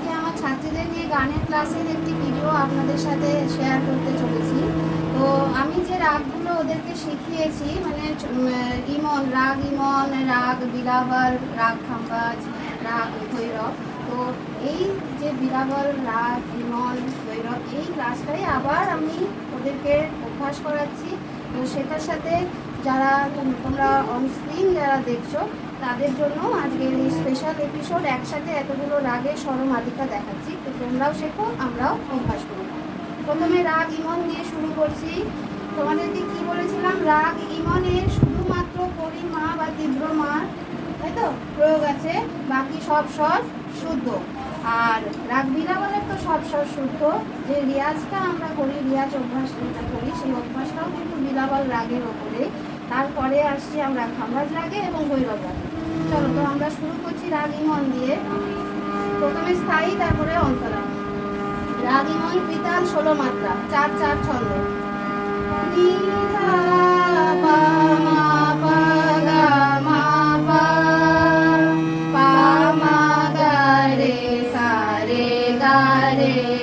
আজকে আমার ছাত্রীদের নিয়ে গানের ক্লাসের একটি ভিডিও আপনাদের সাথে শেয়ার করতে চলেছি। তো আমি যে রাগগুলো ওদেরকে শিখিয়েছি, মানে ইমন, রাগ বিরাবল, রাগ খাম্বাজ, রাগ ভৈরব। তো এই যে বিরাবল, রাগ, ইমন, ভৈরব, এই ক্লাসটাই আবার আমি ওদেরকে অভ্যাস করাচ্ছি। তো সেটার সাথে যারা তোমরা অনস্ক্রিন যারা দেখছো তাদের জন্য আজকের এই স্পেশাল এপিসোড, একসাথে এতগুলো রাগের স্বরমালিকা দেখাচ্ছি। তো তোমরাও শেখো, আমরাও অভ্যাস করি। প্রথমে রাগ ইমন দিয়ে শুরু করছি। তোমাদেরকে কি বলেছিলাম, রাগ ইমনের শুধুমাত্র পরিমা বা তীব্র মা, তাই তো, প্রয়োগ আছে, বাকি সব স্বর শুদ্ধ। আর রাগ বিরাবলের তো সব স্বর শুদ্ধ। যে রিয়াজটা আমরা করি, রিয়াজ অভ্যাস যেটা করি, সেই অভ্যাসটাও কিন্তু বিরাবল রাগের ওপরে। তারপরে আসছি আমরা খাম্বাজ রাগে এবং ভৈরব রাগে। চলো, তো আমরা শুরু করছি রাগ ইমন দিয়ে। প্রথমে স্থায়ী, তারপরে অন্তরা। রাগ ইমন কৃতাল 16 মাত্রা, 4/4 ছন্দ। নি ধা পা মা পা গা মা পা, পা মা গা রে সা রে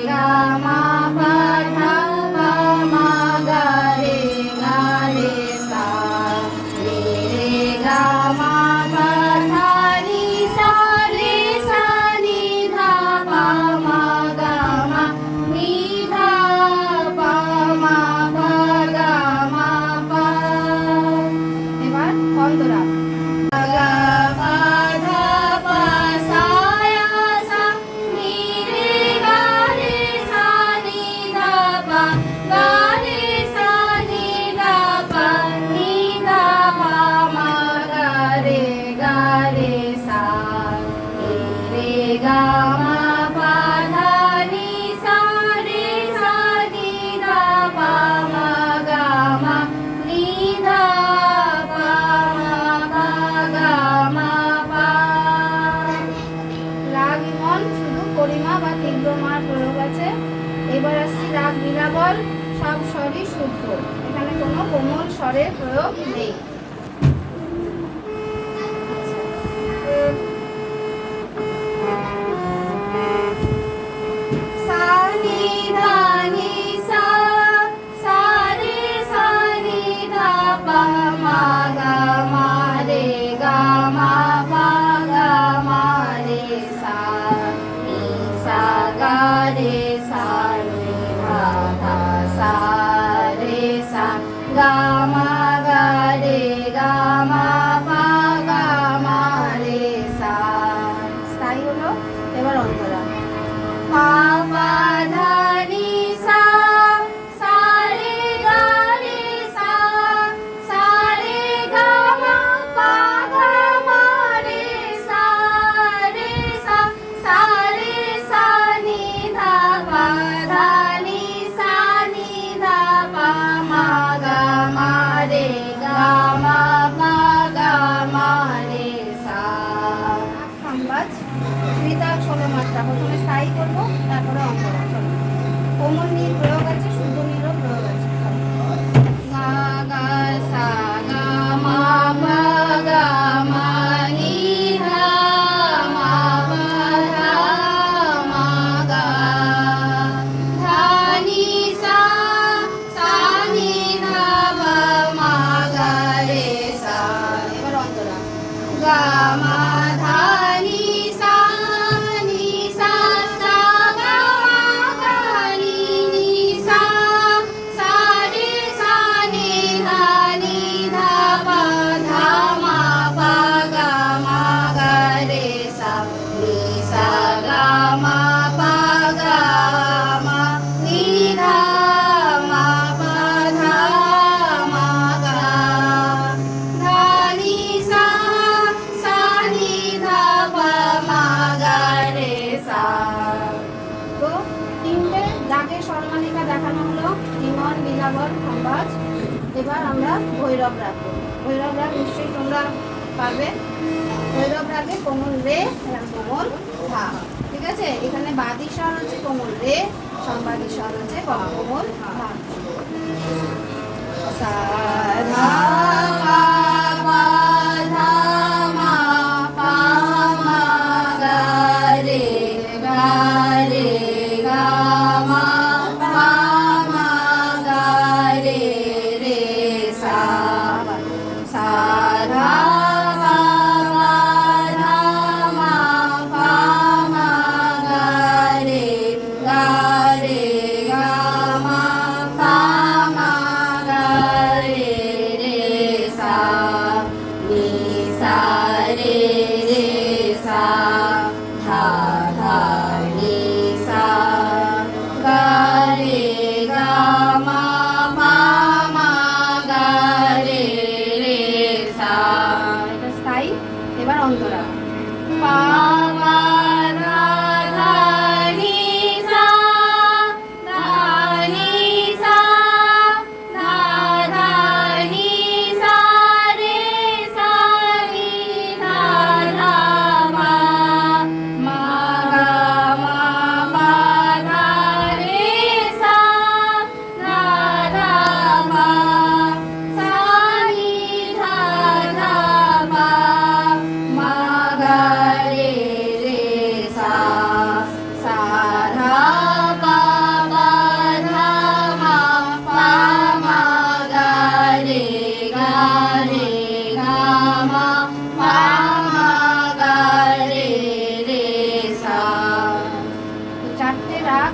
গা মা পা ধা, পা মা গা রে সা রে গা মা পা ধা নি সা নি ধা পা মা গা মা নি ধা পা মা পা গা মা পা। এবার অন্তরা। গা পা ধা পা সা সা নি রে গা রে সা নি ধা পা গা রে সা নি ধা পা নি ধা পা মা গা রে সা নি রে গা মা পা ধা নি সা নি ধা পা মা গা মা নি ধা পা মা গা মা পা। রাগ ইমন শুধু পরিমা বা তীব্র মার প্রয়োগ আছে। এবার আসছি রাগ বিরাবল, সব স্বরই শুদ্ধ, এখানে কোনো কোমল স্বরের প্রয়োগ নেই। সা নি ধা নি সা, সা রে সা নি ধা পা মা গা মা রে গা মা পা গা মা রে সা নি সা গা রে সা নি ধা ধা সা রে সা গা মা গা রে গা মা পা গা মা রে সা। স্থায়ী হলো। এবার অন্তরা। পা পা ধা নি সা, সা রে গা রে সা, সা রে গা মা পা গা মা রে সা রে সা নি ধা পা ধা নি সা নি ধা পা মা গা মা রে গা মা পা গা মা রে সা। খাম্বাজ কৃতাল 16 মাত্রা। প্রথমে স্থায়ী করবো, তারপরে অন্তরা। চলো, কোমল নীল প্রয়োগ আছে, শুদ্ধ নীলও প্রয়োগ আছে। গা গা সা গা মা পা গা মা নি ধা মা পা ধা মা গা ধা নি সা, সা নি ধা পা মা গা রে সা। এবার অন্তরা। গা মা ধা নি সা, নি সা সা গা মা গা নি সা, সা রে সা নি ধা পা ধা মা পা গা মা গা রে সা নি সা গা মা পা গা মা নি ধা মা পা ধা মা গা ধা নি সা, সা নি ধা পা মা গা রে সা। তো তিনটে রাগের স্বরমালিকা দেখানো হলো, ইমন, বিরাবল, খাম্বাজ। এবার আমরা ভৈরব রাগ করব। ভৈরব রাগ নিশ্চয়ই তোমরা পারবে। ভৈরব রাগে কোমল রে, কোমল ধা। ঠিক আছে, এখানে বাদী স্বর হচ্ছে কোমল রে, সম্বাদী স্বর হচ্ছে কোমল ধা। সা ধা পা পা ধা মা পা মা গা রে গা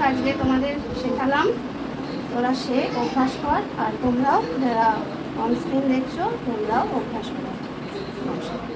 আজকে তোমাদের শেখালাম, তোরা শেখ, অভ্যাস কর, আর তোমরাও যারা অন স্ক্রিন দেখছো তোমরাও অভ্যাস করো। নমস্কার।